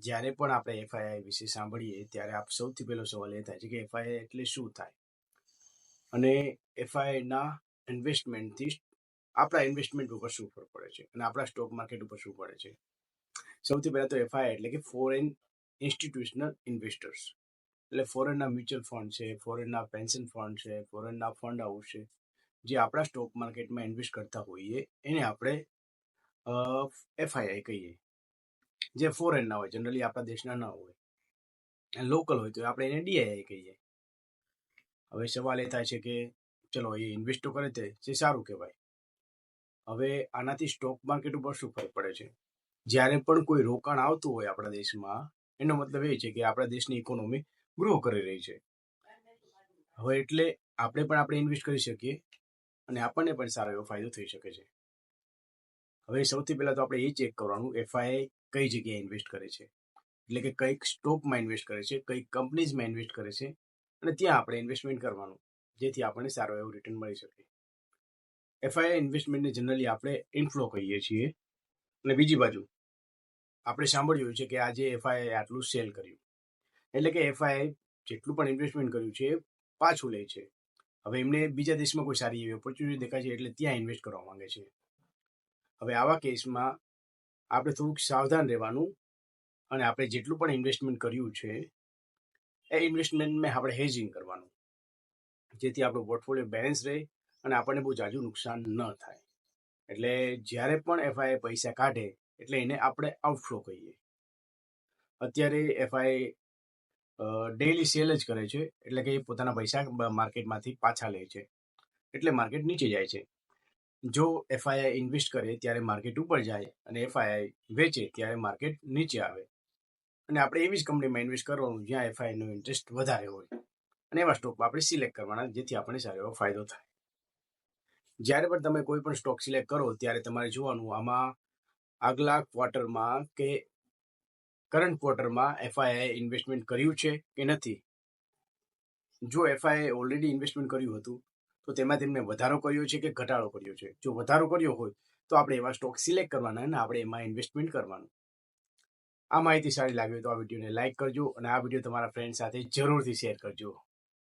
જ્યારે પણ આપણે એફઆઈઆઈ વિશે સાંભળીએ ત્યારે સૌથી પહેલો સવાલ એ થાય છે કે એફઆઈઆઈ એટલે શું થાય, અને એફઆઈઆઈના ઇન્વેસ્ટમેન્ટથી આપણા ઇન્વેસ્ટમેન્ટ ઉપર શું ફરક પડે છે અને આપણા સ્ટોક માર્કેટ ઉપર શું પડે છે. સૌથી પહેલા તો એફઆઈઆઈ એટલે કે ફોરેન ઇન્સ્ટિટ્યુશનલ ઇન્વેસ્ટર્સ, એટલે ફોરેનના મ્યુચ્યુઅલ ફંડ છે, ફોરેનના પેન્શન ફંડ છે, ફોરેનના ફંડ હાઉસ છે, જે આપણા સ્ટોક માર્કેટમાં ઇન્વેસ્ટ કરતા હોઈએ એને આપણે એફઆઈઆઈ કહીએ. જે ફોરેન ના હોય, જનરલી આપણા દેશના ના હોય, લોકલ હોય તો આપણે એને ડીઆઈઆઈ કહીએ. હવે સવાલ એ થાય છે કે ચલો એ ઇન્વેસ્ટ તો કરે તે જે સારું કહેવાય. હવે આનાથી સ્ટોક માર્કેટ ઉપર શું ફરક પડે છે? જ્યારે પણ કોઈ રોકાણ આવતું હોય આપણા દેશમાં, એનો મતલબ એ છે કે આપણા દેશની ઇકોનોમી ગ્રો કરી રહી છે. હવે એટલે આપણે ઇન્વેસ્ટ કરી શકીએ અને આપણને પણ સારો એવો ફાયદો થઈ શકે છે. હવે સૌથી પહેલા તો આપણે એ ચેક કરવાનું એફઆઈઆઈ કઈ જગ્યાએ ઇન્વેસ્ટ કરે છે, એટલે કે કઈક સ્ટોકમાં ઇન્વેસ્ટ કરે છે, કઈક કંપનીઝમાં ઇન્વેસ્ટ કરે છે, અને ત્યાં આપણે ઇન્વેસ્ટમેન્ટ કરવાનું, જેથી આપણને સારો એવું રિટર્ન મળી શકે. એફઆઈઆઈ ઇન્વેસ્ટમેન્ટને જનરલી આપણે ઇનફ્લો કહીએ છીએ. અને બીજી બાજુ આપણે સાંભળ્યું છે કે આજે એફઆઈઆઈ આટલું સેલ કર્યું, એટલે કે એફઆઈઆઈ જેટલું પણ ઇન્વેસ્ટમેન્ટ કર્યું છે એ પાછું લે છે. હવે એમને બીજા દેશમાં કોઈ સારી એવી ઓપોર્ચ્યુનિટી દેખાય છે એટલે ત્યાં ઇન્વેસ્ટ કરવા માંગે છે. હવે આવા કેસમાં આપણે થોડુંક સાવધાન રહેવાનું, અને આપણે જેટલું પણ ઇન્વેસ્ટમેન્ટ કર્યું છે એ ઇન્વેસ્ટમેન્ટમાં આપણે હેજિંગ કરવાનું, જેથી આપણું પોર્ટફોલિયો બેલેન્સ રહે અને આપણને બહુ જાજુ નુકસાન ન થાય. એટલે જ્યારે પણ એફઆઈ પૈસા કાઢે એટલે એને આપણે આઉટફ્લો કહીએ. અત્યારે એફઆઈ ડેઈલી સેલ જ કરે છે, એટલે કે એ પોતાના પૈસા માર્કેટમાંથી પાછા લે છે, એટલે માર્કેટ નીચે જાય છે. જો એફઆઈઆઈ ઇન્વેસ્ટ કરે ત્યારે માર્કેટ ઉપર જાય અને એફઆઈઆઈ વેચે ત્યારે માર્કેટ નીચે આવે. અને આપણે એવી જ કંપનીમાં ઇન્વેસ્ટ કરવાનું જ્યાં એફઆઈઆઈનો ઇન્ટરેસ્ટ વધારે હોય, અને એવા સ્ટોકમાં આપણે સિલેક્ટ કરવાના, જેથી આપણને સારો એવો ફાયદો થાય. જ્યારે પણ તમે કોઈ પણ સ્ટોક સિલેક્ટ કરો ત્યારે તમારે જોવાનું આમાં આગલા ક્વાર્ટરમાં કે કરંટ ક્વાર્ટરમાં એફઆઈઆઈ ઇન્વેસ્ટમેન્ટ કર્યું છે કે નથી. જો એફઆઈઆઈ ઓલરેડી ઇન્વેસ્ટમેન્ટ કર્યું હતું તો તેમાં તેમને વધારો કર્યો છે કે ઘટાડો કર્યો છે. જો વધારો કર્યો હોય તો આપણે એવા સ્ટોક સિલેક્ટ કરવાના અને આપણે એમાં ઇન્વેસ્ટમેન્ટ કરવાનું. આ માહિતી સારી લાગી તો આ વિડીયોને લાઈક કરજો અને આ વિડીયો તમારા ફ્રેન્ડ સાથે જરૂરથી શેર કરજો.